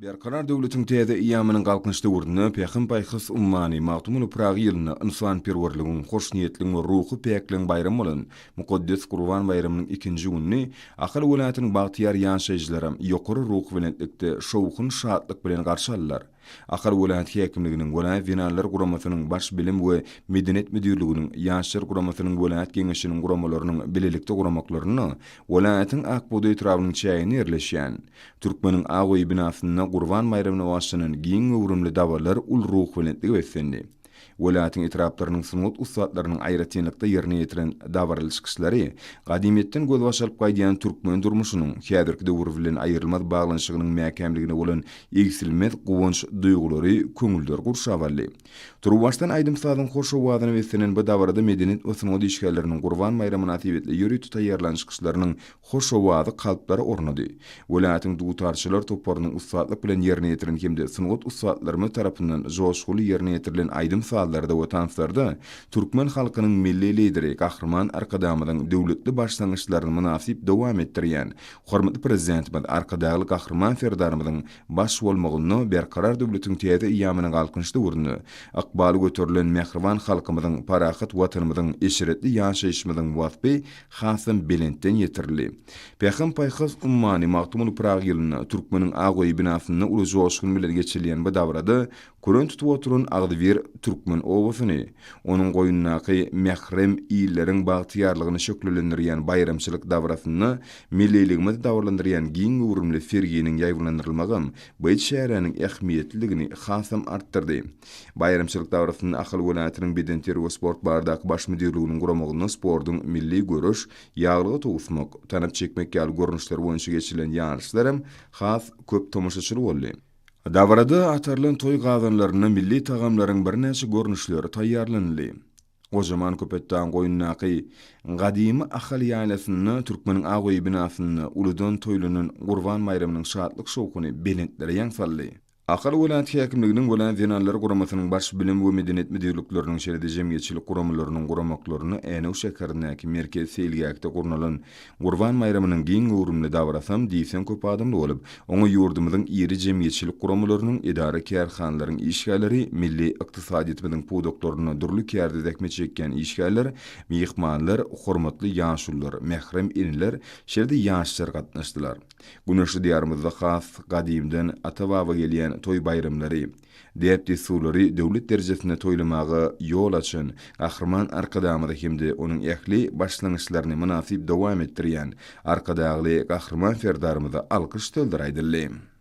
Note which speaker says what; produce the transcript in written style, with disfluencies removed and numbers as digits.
Speaker 1: Berkarar döwletiň täze ýamynyň galkynçda urduny Pekin paýhys ummany magtumly Prag ýylyna insan perwerliginiň hoş niýetliň we ruhy päkliň bayramy bolan Mukaddes Gurban bayramynyň 2-nji gününi Ahal welaýatynyň bagtyar ýaşaýjylary ýokary ruh bilenlikde şowkun şadlyk bilen garşy aldylar. Ahal welaýat häkimliginiň welaýat binalar guramasynyň baş bilim we medenet müdürliginiň ýaşlar guramasynyň welaýat geňeşiniň guramalarynyň bilelikde guramaklaryny welaýatyň Akbodu etrawynyň çäýini erleşýän Türkmeniň Agoý binasyna Gurban bayramyny başlanyň giň öwrümli dawarlar ul ruh bilenligi beslendi. Welaýatyň etraplarynyň sunut ustadlarynyň aýratynlykda ýerine ýetiren dawarlyşyklary gadymyetden göz başalyp gaýdýan türkmen durmuşynyň häzirki döwür bilen aýrylmaz baglanyşygynyň mäkämligine bolan egsilmez gowunç duýgulary köňülder gurşawaly. Turbaşdan aýdym sadyň hoş owadyny beslenen bu dawarda medenet we sunut işgärleriniň Gurban bayramyna täwetli ýöri tutaýarlanýyşlarynyň hoş owady kalplary ornady. Welaýatyň duýtarçylar toplarynyň ustadlyk bilen ýerine ýetiren hemde sunut ustadlary tarapyndan joşguly ýerine ýetirilen aýdym sallarda we tanslarda türkmen halkynyň milli lideri Gahrman Arkadamyň döwletli başlangyçlaryny münasip dowam etdirýän hormatly prezidentimiz Arkadaly Gahrman Ferdarymyň baş bolmagyny berkarar döwletiň täze ýamynyň galkynçda urduny. Akbaly göterilen mehriban halkymyzyň parahat watanymyzyň eşiretli ýaşaýyşymyzyň wasfy hasym belentden ýetirildi. Pekin paýhys ummany magtumly Prag ýylyna Türkmeniň Agoý binasyny uly joşgun bilen geçirilýän bu davrada Kurun tutup oturun Agdywer Türkmen owasyny, onuň goýunnaky mehrem ýylleriň bagtyarlygyny şöklendirýän bayramçylyk dawrasyny milliligimizi dawrlandyrýan giň öwrümli ferginiň ýaýgylandyrylmagy bu şäheriniň ähmiýetliligini hasam artdyrdy. Bayramçylyk dawrasyny Ahal welaýatynyň Bedenteri we sport bardak baş müdirliginiň guramagyny spordyň milli görüş, ýaglygy towusmak, tanap çekmek ýaly görnüşler boýunça geçirilen ýarışlar has köp tomoşaçyly boldy. Davrada atarlan toy gazanlaryna milli tagamlaryň birnäçe görnüşleri taýýarlandy. O zaman köpetden goýunnaky gadymy Ahal ýaýlasyny Türkmeniň Agoý binasyny uludan toýlunyň Gurban bayramynyň şadlyk şowkuny belentlere ýaňsaldy. Ahal welaýat häkimliginiň welaýat zenallary guramasynyň baş bilim we medenet müdürlikleriniň şeride jemgyýetçilik guramalarynyň guramaklarını Änew şäherindäki merkez selgäkde gurnalan Gurban bayramynyň giň öwrümli dawrasam diýsen köp adamly bolup, oňa ýurdumyzyň ýeri jemgyýetçilik guramalarynyň idara kärhanlaryň işgärleri, milli ykdysadyýetimiziň pudoklaryny durly kärde dekme çekýän işgärler, mehmanlar, hormatly ýaşullar, mehrem iniler şeride ýaşlar gatnaşdylar. Güneşli diýarymyzda has gadymdan ata-baba gelýän toy bayramlary, depdi sulary döwlet derejesinde toýlamagy ýol açan Gahrman Arkadamyda hemde onuň ähli başlangyçlaryny münasip dowam etdirýän Arkadaly Gahrman Ferdarymyza alkyş töldir aýdyldy.